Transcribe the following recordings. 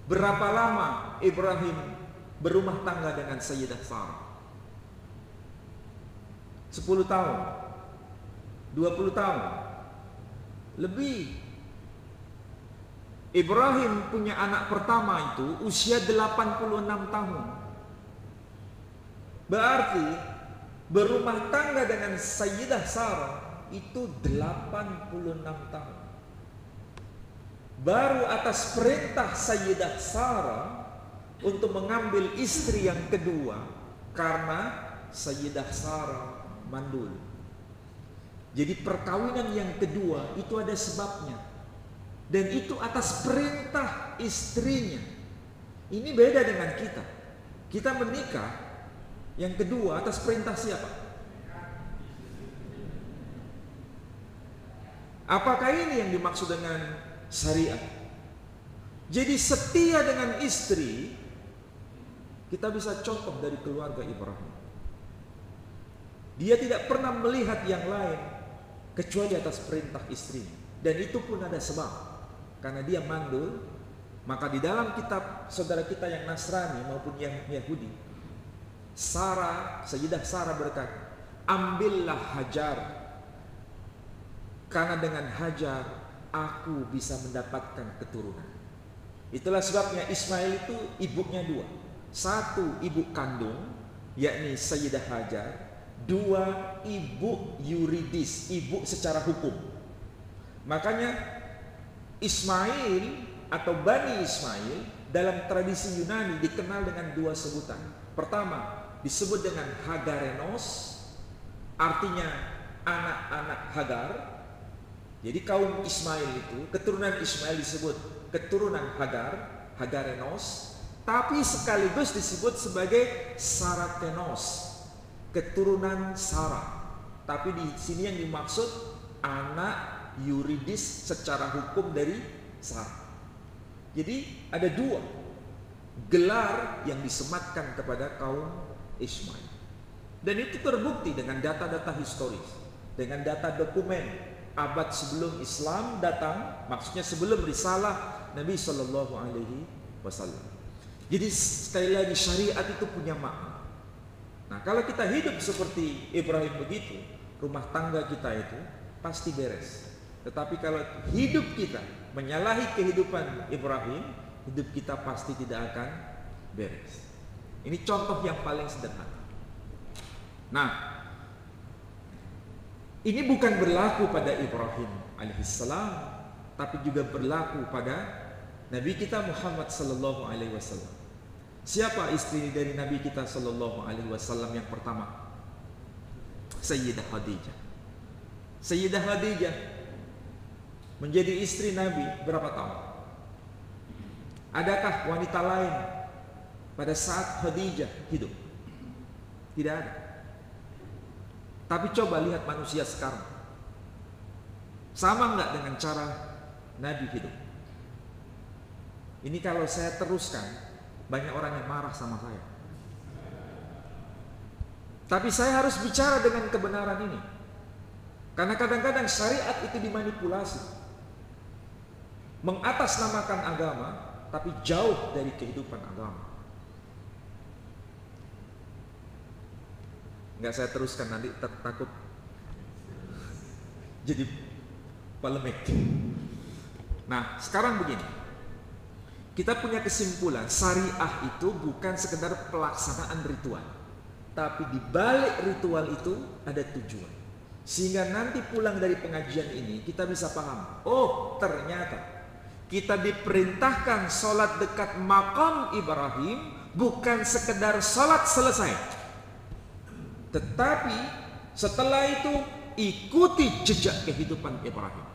Berapa lama Ibrahim berumah tangga dengan Sayyidah Sarah? 10 tahun, 20 tahun, lebih. Ibrahim punya anak pertama itu usia 86 tahun. Berarti berumah tangga dengan Sayyidah Sarah itu 86 tahun. Baru atas perintah Sayyidah Sarah untuk mengambil istri yang kedua karena Sayyidah Sarah mandul. Jadi perkawinan yang kedua itu ada sebabnya, dan itu atas perintah istrinya. Ini beda dengan kita. Kita menikah yang kedua atas perintah siapa? Apakah ini yang dimaksud dengan syariat? Jadi setia dengan istri, kita bisa contoh dari keluarga Ibrahim. Dia tidak pernah melihat yang lain kecuali atas perintah istri, dan itu pun ada sebab, karena dia mandul. Maka di dalam kitab saudara kita yang Nasrani maupun yang Yahudi, Sayyidah Sarah berkata, ambillah Hajar, karena dengan Hajar aku bisa mendapatkan keturunan. Itulah sebabnya Ismail itu ibunya dua. Satu ibu kandung, yakni Sayyidah Hajar. Dua ibu yuridis, ibu secara hukum. Makanya Ismail atau Bani Ismail dalam tradisi Yunani dikenal dengan dua sebutan. Pertama disebut dengan Hagarenos, artinya anak-anak Hagar. Jadi kaum Ismail itu, keturunan Ismail disebut keturunan Hagar, Hagarenos, tapi sekaligus disebut sebagai Sarakenos, keturunan Sarah. Tapi di sini yang dimaksud anak yuridis secara hukum dari Sarah. Jadi ada dua gelar yang disematkan kepada kaum Ismail. Dan itu terbukti dengan data-data historis, dengan data dokumen abad sebelum Islam datang, maksudnya sebelum risalah Nabi Shallallahu Alaihi Wasallam. Jadi sekali lagi syariat itu punya makna. Nah, kalau kita hidup seperti Ibrahim begitu, rumah tangga kita itu pasti beres. Tetapi kalau hidup kita menyalahi kehidupan Ibrahim, hidup kita pasti tidak akan beres. Ini contoh yang paling sederhana. Nah, ini bukan berlaku pada Ibrahim alaihissalam, tapi juga berlaku pada Nabi kita Muhammad sallallahu alaihi wasallam. Siapa istri dari Nabi kita sallallahu alaihi wasallam yang pertama? Sayyidah Khadijah. Sayyidah Khadijah menjadi istri Nabi berapa tahun? Adakah wanita lain pada saat Khadijah hidup? Tidak ada. Tapi coba lihat manusia sekarang, sama enggak dengan cara Nabi hidup? Ini kalau saya teruskan, banyak orang yang marah sama saya. Tapi saya harus bicara dengan kebenaran ini, karena kadang-kadang syariat itu dimanipulasi, mengatasnamakan agama, tapi jauh dari kehidupan agama. Nggak saya teruskan, nanti takut jadi polemik. Nah, sekarang begini, kita punya kesimpulan, syariah itu bukan sekedar pelaksanaan ritual, tapi di balik ritual itu ada tujuan. Sehingga nanti pulang dari pengajian ini kita bisa paham, oh ternyata kita diperintahkan sholat dekat makam Ibrahim bukan sekedar sholat selesai, tetapi setelah itu ikuti jejak kehidupan Ibrahim.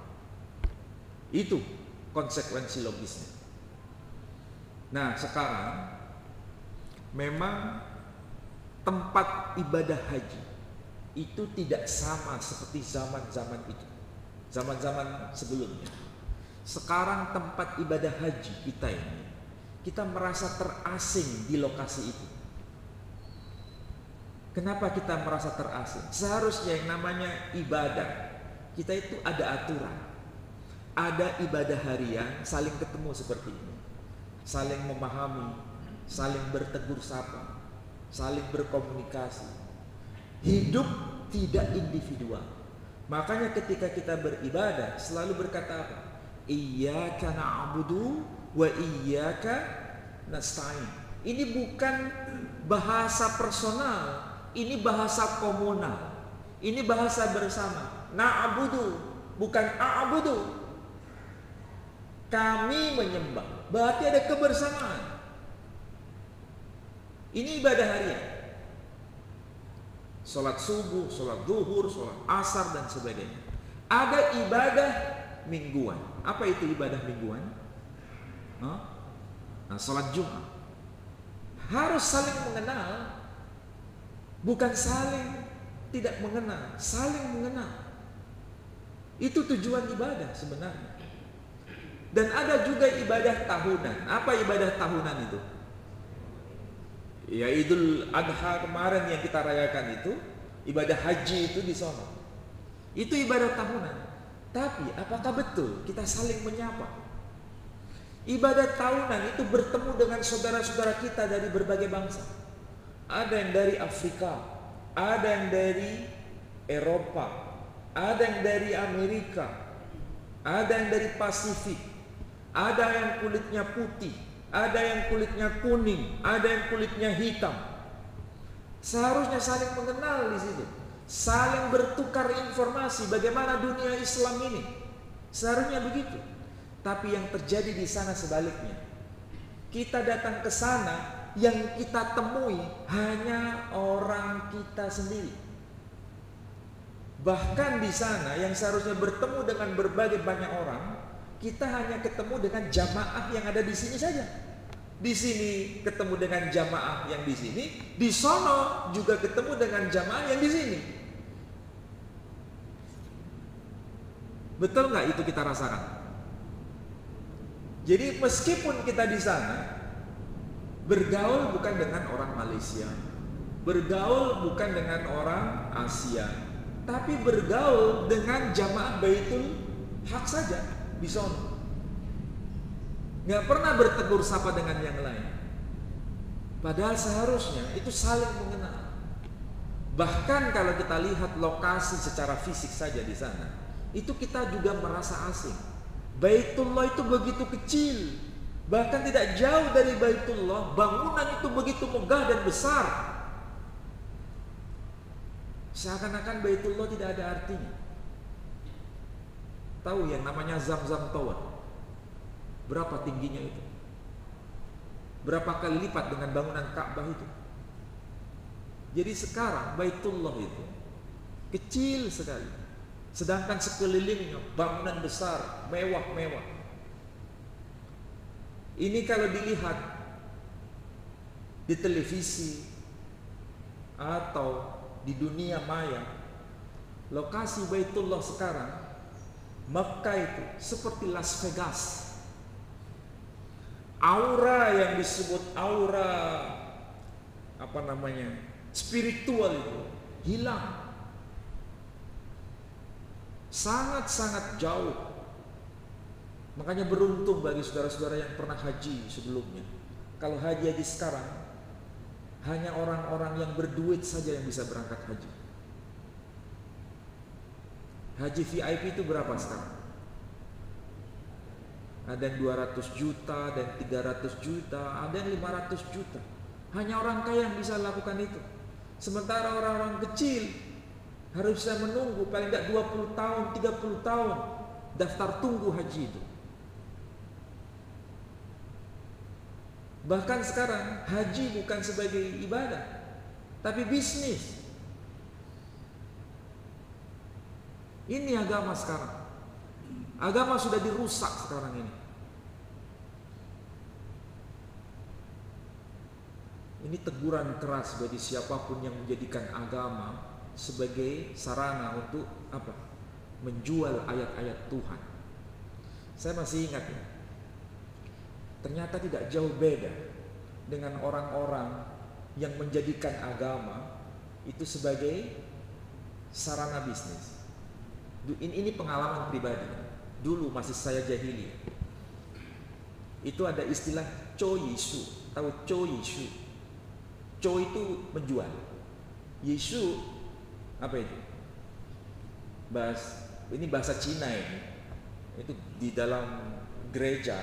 Itu konsekuensi logisnya. Nah, sekarang memang tempat ibadah haji itu tidak sama seperti zaman-zaman itu, zaman-zaman sebelumnya. Sekarang tempat ibadah haji kita ini, kita merasa terasing di lokasi itu. Kenapa kita merasa terasing? Seharusnya yang namanya ibadah, kita itu ada aturan, ada ibadah harian, saling ketemu seperti ini. saling memahami, saling bertegur sapa, saling berkomunikasi. Hidup tidak individual. Makanya ketika kita beribadah selalu berkata apa? Iyyaka na'budu wa iyyaka nasta'in. Ini bukan bahasa personal, ini bahasa komunal. Ini bahasa bersama. Na'budu, bukan a'budu. Kami menyembah, berarti ada kebersamaan. Ini ibadah harian. Sholat subuh, sholat zuhur, sholat asar dan sebagainya. Ada ibadah mingguan. Apa itu ibadah mingguan? Nah, sholat Jumat. Harus saling mengenal, bukan saling tidak mengenal, saling mengenal. Itu tujuan ibadah sebenarnya. Dan ada juga ibadah tahunan. Apa ibadah tahunan itu? Ya Idul Adha kemarin yang kita rayakan itu, ibadah haji itu di sana. Itu ibadah tahunan. Tapi apakah betul kita saling menyapa? Ibadah tahunan itu bertemu dengan saudara-saudara kita dari berbagai bangsa. Ada yang dari Afrika, ada yang dari Eropa, ada yang dari Amerika, ada yang dari Pasifik, ada yang kulitnya putih, ada yang kulitnya kuning, ada yang kulitnya hitam. Seharusnya saling mengenal di situ, saling bertukar informasi bagaimana dunia Islam ini. Seharusnya begitu. Tapi yang terjadi di sana sebaliknya. Kita datang ke sana, yang kita temui hanya orang kita sendiri. Bahkan di sana yang seharusnya bertemu dengan berbagai banyak orang, kita hanya ketemu dengan jamaah yang ada di sini saja. Di sini ketemu dengan jamaah yang di sini, di sono juga ketemu dengan jamaah yang di sini. Betul nggak itu kita rasakan? Jadi meskipun kita di sana bergaul bukan dengan orang Malaysia, bergaul bukan dengan orang Asia, tapi bergaul dengan jamaah Baitul Haq saja di sono. Nggak pernah bertegur sapa dengan yang lain. Padahal seharusnya itu saling mengenal. Bahkan kalau kita lihat lokasi secara fisik saja di sana, itu kita juga merasa asing. Baitullah itu begitu kecil, bahkan tidak jauh dari Baitullah, bangunan itu begitu megah dan besar. Seakan-akan Baitullah tidak ada artinya. Tahu yang namanya Zamzam Tower? Berapa tingginya itu? Berapa kali lipat dengan bangunan Ka'bah itu? Jadi sekarang Baitullah itu kecil sekali. Sedangkan sekelilingnya bangunan besar, mewah-mewah. Ini kalau dilihat di televisi atau di dunia maya, lokasi Baitullah sekarang, Mekah itu seperti Las Vegas. Aura yang disebut aura spiritual itu hilang. Sangat-sangat jauh. Makanya beruntung bagi saudara-saudara yang pernah haji sebelumnya. Kalau haji sekarang, hanya orang-orang yang berduit saja yang bisa berangkat haji. Haji VIP itu berapa sekarang? Ada yang 200 juta, ada yang 300 juta, ada yang 500 juta. Hanya orang kaya yang bisa lakukan itu. Sementara orang-orang kecil harus bisa menunggu paling tidak 20 tahun, 30 tahun daftar tunggu haji itu. Bahkan sekarang haji bukan sebagai ibadah, tapi bisnis. Ini agama sekarang. Agama sudah dirusak sekarang ini. Ini teguran keras bagi siapapun yang menjadikan agama sebagai sarana untuk apa? Menjual ayat-ayat Tuhan. Saya masih ingat ya. Ternyata tidak jauh beda dengan orang-orang yang menjadikan agama itu sebagai sarana bisnis. Ini pengalaman pribadi. Dulu masih saya jahiliyah. itu ada istilah co Yesu. Tahu co Yesu? Co itu menjual. Yesu apa itu? Ini bahasa Cina ini. Itu di dalam gereja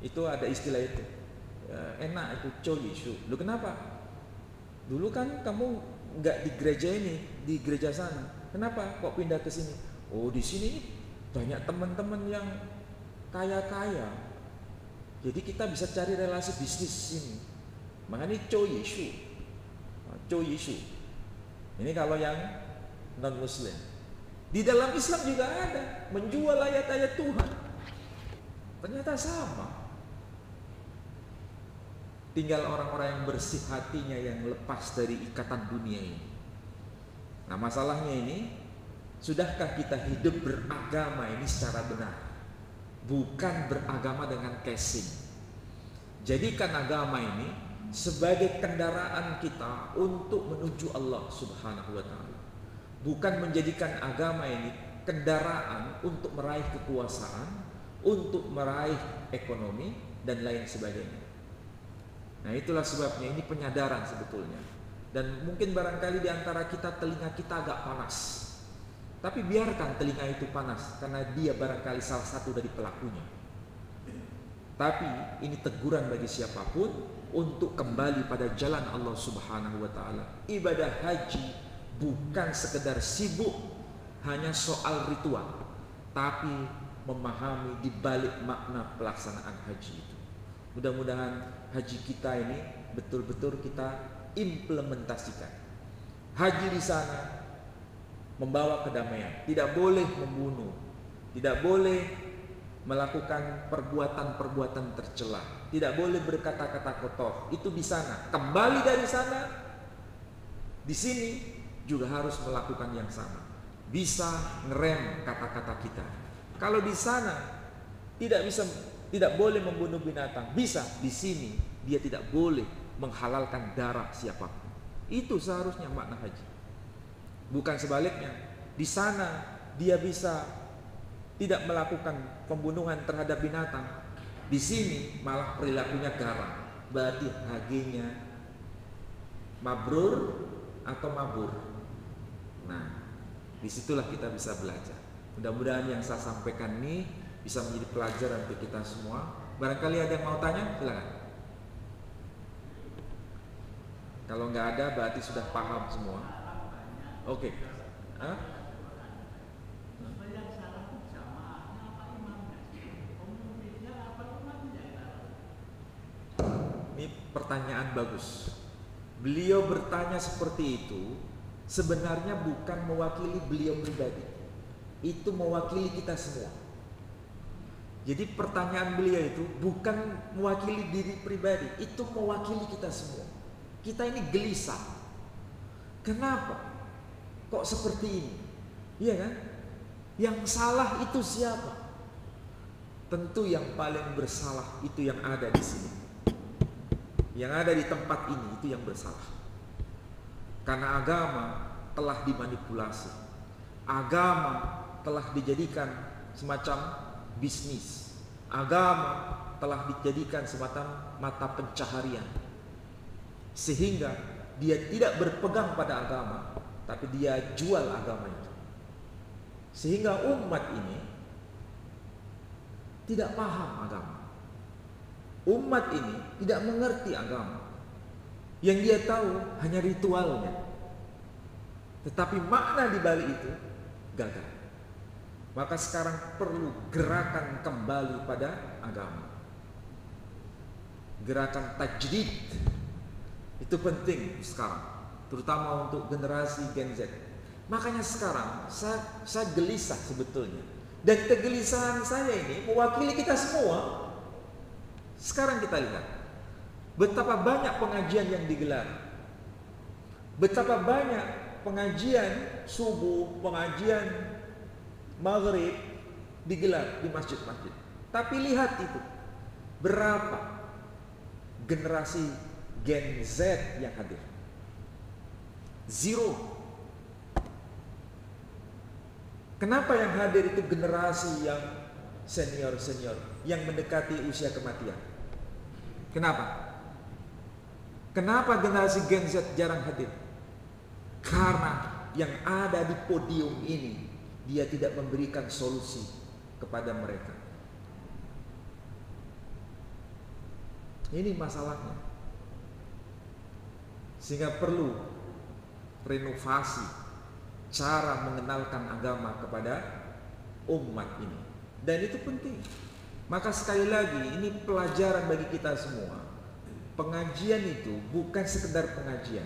itu ada istilah itu. Enak itu co Yesu. Lu kenapa? Dulu kan kamu nggak di gereja ini, di gereja sana. Kenapa kok pindah ke sini? Oh, di sini banyak teman-teman yang kaya-kaya. Jadi kita bisa cari relasi bisnis sini. Makanya co Yesu. Co Yesu. Ini kalau yang non Muslim. Di dalam Islam juga ada menjual ayat-ayat Tuhan. Ternyata sama. Tinggal orang-orang yang bersih hatinya yang lepas dari ikatan dunia ini. Nah, masalahnya ini, sudahkah kita hidup beragama ini secara benar? Bukan beragama dengan casing. Jadikan agama ini sebagai kendaraan kita untuk menuju Allah Subhanahu wa Ta'ala. Bukan menjadikan agama ini kendaraan untuk meraih kekuasaan, untuk meraih ekonomi dan lain sebagainya. Nah, itulah sebabnya ini penyadaran sebetulnya. Dan mungkin barangkali di antara kita telinga kita agak panas. Tapi biarkan telinga itu panas karena dia barangkali salah satu dari pelakunya. Tapi ini teguran bagi siapapun untuk kembali pada jalan Allah Subhanahu wa Ta'ala. Ibadah haji bukan sekedar sibuk hanya soal ritual, tapi memahami di balik makna pelaksanaan haji itu. Mudah-mudahan haji kita ini betul-betul kita implementasikan. Haji di sana membawa kedamaian, tidak boleh membunuh, tidak boleh melakukan perbuatan-perbuatan tercela, tidak boleh berkata-kata kotor. Itu di sana. Kembali dari sana, di sini juga harus melakukan yang sama. Bisa ngerem kata-kata kita. Kalau di sana tidak boleh membunuh binatang, bisa di sini dia tidak boleh menghalalkan darah siapapun. Itu seharusnya makna haji. Bukan sebaliknya. Di sana dia bisa tidak melakukan pembunuhan terhadap binatang. Di sini malah perilakunya garang. Berarti hajinya mabrur atau mabur. Nah, disitulah kita bisa belajar. Mudah-mudahan yang saya sampaikan ini bisa menjadi pelajaran untuk kita semua. Barangkali ada yang mau tanya, silakan. Kalau nggak ada berarti sudah paham semua. Oke. Ini pertanyaan bagus. Beliau bertanya seperti itu sebenarnya bukan mewakili beliau pribadi. Itu mewakili kita semua. Jadi pertanyaan beliau itu bukan mewakili diri pribadi, itu mewakili kita semua. Kita ini gelisah. Kenapa? Kok seperti ini? Iya kan? Yang salah itu siapa? Tentu yang paling bersalah itu yang ada di sini. Yang ada di tempat ini itu yang bersalah. Karena agama telah dimanipulasi. Agama telah dijadikan semacam bisnis. Agama telah dijadikan semacam mata pencaharian. Sehingga dia tidak berpegang pada agama, tapi dia jual agama itu. Sehingga umat ini tidak paham agama. Umat ini tidak mengerti agama. Yang dia tahu hanya ritualnya. Tetapi makna di balik itu gagal. Maka sekarang perlu gerakan kembali pada agama. Gerakan tajdid itu penting sekarang, terutama untuk generasi Gen Z. Makanya sekarang saya gelisah sebetulnya. Dan kegelisahan saya ini mewakili kita semua. Sekarang kita lihat betapa banyak pengajian yang digelar. Betapa banyak pengajian subuh, pengajian maghrib digelar di masjid-masjid. Tapi lihat itu, berapa generasi Gen Z yang hadir? Zero. Kenapa yang hadir itu generasi yang senior-senior yang mendekati usia kematian. Kenapa? Kenapa generasi Gen Z jarang hadir? Karena yang ada di podium ini, dia tidak memberikan solusi kepada mereka. Ini masalahnya. Sehingga perlu renovasi cara mengenalkan agama kepada umat ini. Dan itu penting. Maka sekali lagi, ini pelajaran bagi kita semua. Pengajian itu bukan sekedar pengajian,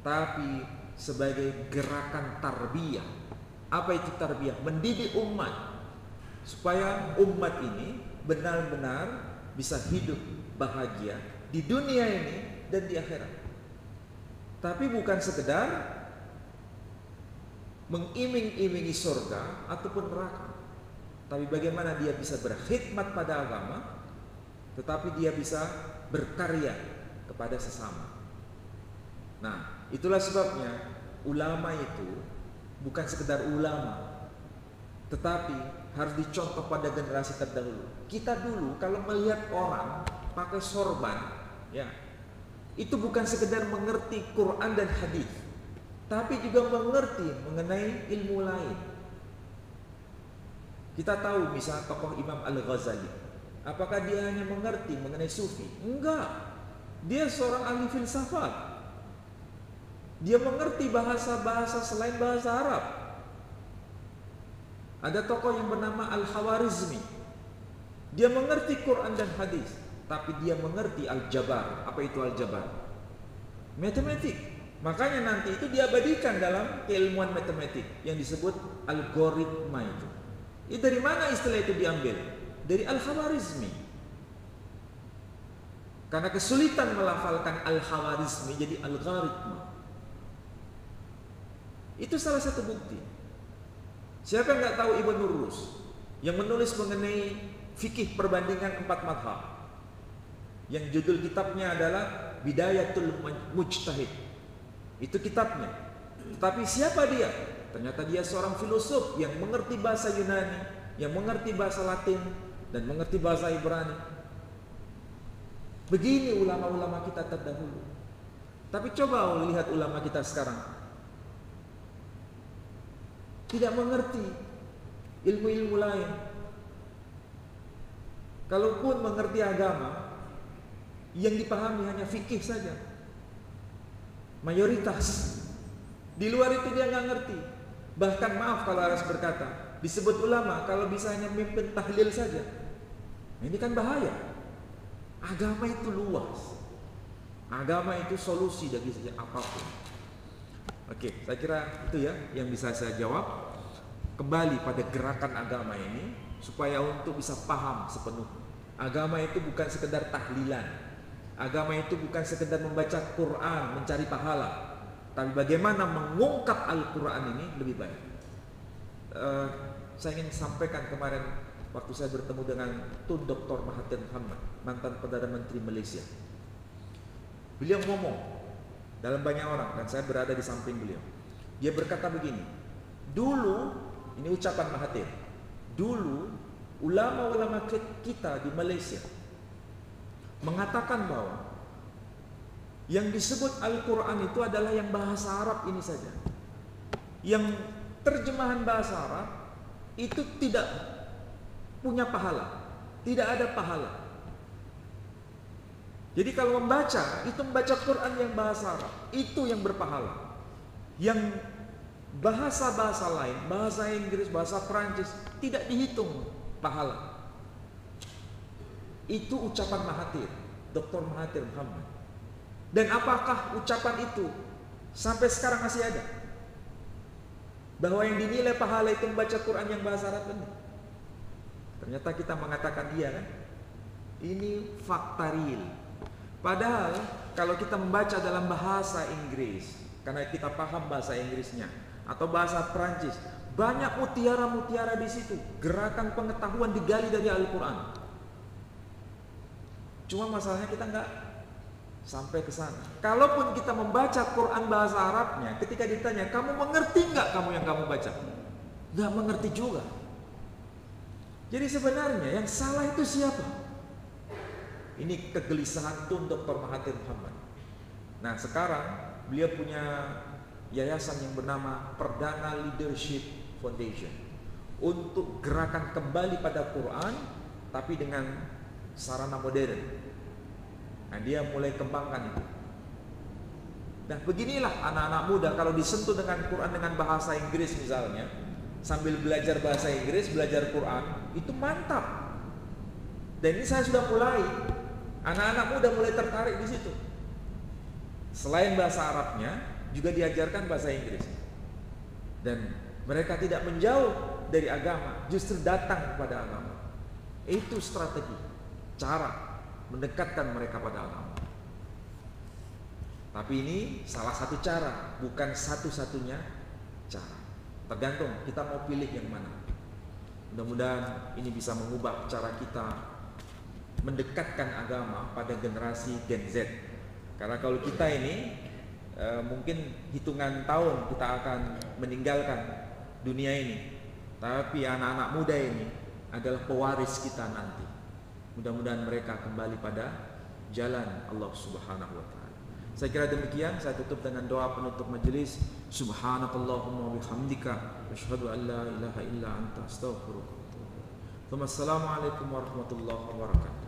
tapi sebagai gerakan tarbiyah. Apa itu tarbiyah? Mendidik umat supaya umat ini benar-benar bisa hidup bahagia di dunia ini dan di akhirat. Tapi bukan sekedar mengiming-imingi surga ataupun neraka, tapi bagaimana dia bisa berkhidmat pada agama, tetapi dia bisa berkarya kepada sesama. Nah, itulah sebabnya ulama itu bukan sekedar ulama, tetapi harus dicontoh pada generasi terdahulu. Kita dulu kalau melihat orang pakai sorban, ya, itu bukan sekedar mengerti Quran dan hadis, tapi juga mengerti mengenai ilmu lain. Kita tahu misalnya tokoh Imam Al-Ghazali. Apakah dia hanya mengerti mengenai sufi? Enggak. Dia seorang ahli filsafat. Dia mengerti bahasa-bahasa selain bahasa Arab. Ada tokoh yang bernama Al-Khawarizmi. Dia mengerti Quran dan hadis, tapi dia mengerti Al-Jabar. Apa itu Al-Jabar? Matematik. Makanya nanti itu diabadikan dalam keilmuan matematik yang disebut algoritma itu. Dari mana istilah itu diambil? Dari Al-Khawarizmi. Karena kesulitan melafalkan Al-Khawarizmi jadi algoritma. Itu salah satu bukti. Siapa yang nggak tahu Ibnu Rus yang menulis mengenai fikih perbandingan 4 madhab, yang judul kitabnya adalah Bidayatul Mujtahid. Itu kitabnya. Tapi siapa dia? Ternyata dia seorang filosof yang mengerti bahasa Yunani, yang mengerti bahasa Latin, dan mengerti bahasa Ibrani. Begini ulama-ulama kita terdahulu. Tapi coba lihat ulama kita sekarang. Tidak mengerti ilmu-ilmu lain. Kalaupun mengerti agama, yang dipahami hanya fikih saja. Mayoritas. Di luar itu dia nggak ngerti. Bahkan maaf kalau harus berkata, disebut ulama kalau bisa hanya mimpin tahlil saja. Ini kan bahaya. Agama itu luas. Agama itu solusi dari apapun. Oke, saya kira itu ya yang bisa saya jawab. Kembali pada gerakan agama ini supaya untuk bisa paham sepenuhnya. Agama itu bukan sekedar tahlilan. Agama itu bukan sekedar membaca Quran mencari pahala, tapi bagaimana mengungkap Al-Quran ini lebih baik. Saya ingin sampaikan kemarin waktu saya bertemu dengan Tun Dr. Mahathir Mohamad, mantan Perdana Menteri Malaysia. Beliau ngomong dalam banyak orang dan saya berada di samping beliau. Dia berkata begini, dulu, ini ucapan Mahathir, dulu ulama-ulama kita di Malaysia mengatakan bahwa yang disebut Al-Quran itu adalah yang bahasa Arab ini saja. Yang terjemahan bahasa Arab itu tidak punya pahala, tidak ada pahala. Jadi kalau membaca, itu membaca Quran yang bahasa Arab, itu yang berpahala. Yang bahasa-bahasa lain, bahasa Inggris, bahasa Perancis, tidak dihitung pahala. Itu ucapan Mahathir, Dr. Mahathir Mohamad. Dan apakah ucapan itu sampai sekarang masih ada? Bahwa yang dinilai pahala itu membaca Quran yang bahasa Arab ini. Ternyata kita mengatakan iya kan? Ini fakta real. Padahal kalau kita membaca dalam bahasa Inggris, karena kita paham bahasa Inggrisnya, atau bahasa Perancis, banyak mutiara-mutiara di situ. Gerakan pengetahuan digali dari Al-Quran. Cuma masalahnya kita nggak sampai ke sana. Kalaupun kita membaca Quran bahasa Arabnya, ketika ditanya, kamu mengerti nggak kamu yang kamu baca? Nggak mengerti juga. Jadi sebenarnya yang salah itu siapa? Ini kegelisahan Tun Dr. Mahathir Muhammad. Nah sekarang beliau punya yayasan yang bernama Perdana Leadership Foundation untuk gerakan kembali pada Quran tapi dengan sarana modern. Nah dia mulai kembangkan itu. Nah beginilah anak-anak muda kalau disentuh dengan Quran dengan bahasa Inggris misalnya, sambil belajar bahasa Inggris, belajar Quran, itu mantap. Dan ini saya sudah mulai, anak-anak muda mulai tertarik di situ. Selain bahasa Arabnya, juga diajarkan bahasa Inggris. Dan mereka tidak menjauh dari agama, justru datang kepada agama. Itu strategi, cara mendekatkan mereka pada agama. Tapi ini salah satu cara, bukan satu-satunya cara. Tergantung kita mau pilih yang mana. Mudah-mudahan ini bisa mengubah cara kita mendekatkan agama pada generasi Gen Z. Karena kalau kita ini mungkin hitungan tahun kita akan meninggalkan dunia ini, tapi anak-anak muda ini adalah pewaris kita nanti. Mudah-mudahan mereka kembali pada jalan Allah Subhanahu wa taala. Saya kira demikian, saya tutup dengan doa penutup majelis. Subhanakallahumma bihamdika asyhadu an la ilaha illa anta astaghfiruka wa atubu ilaik. Assalamualaikum warahmatullahi wabarakatuh.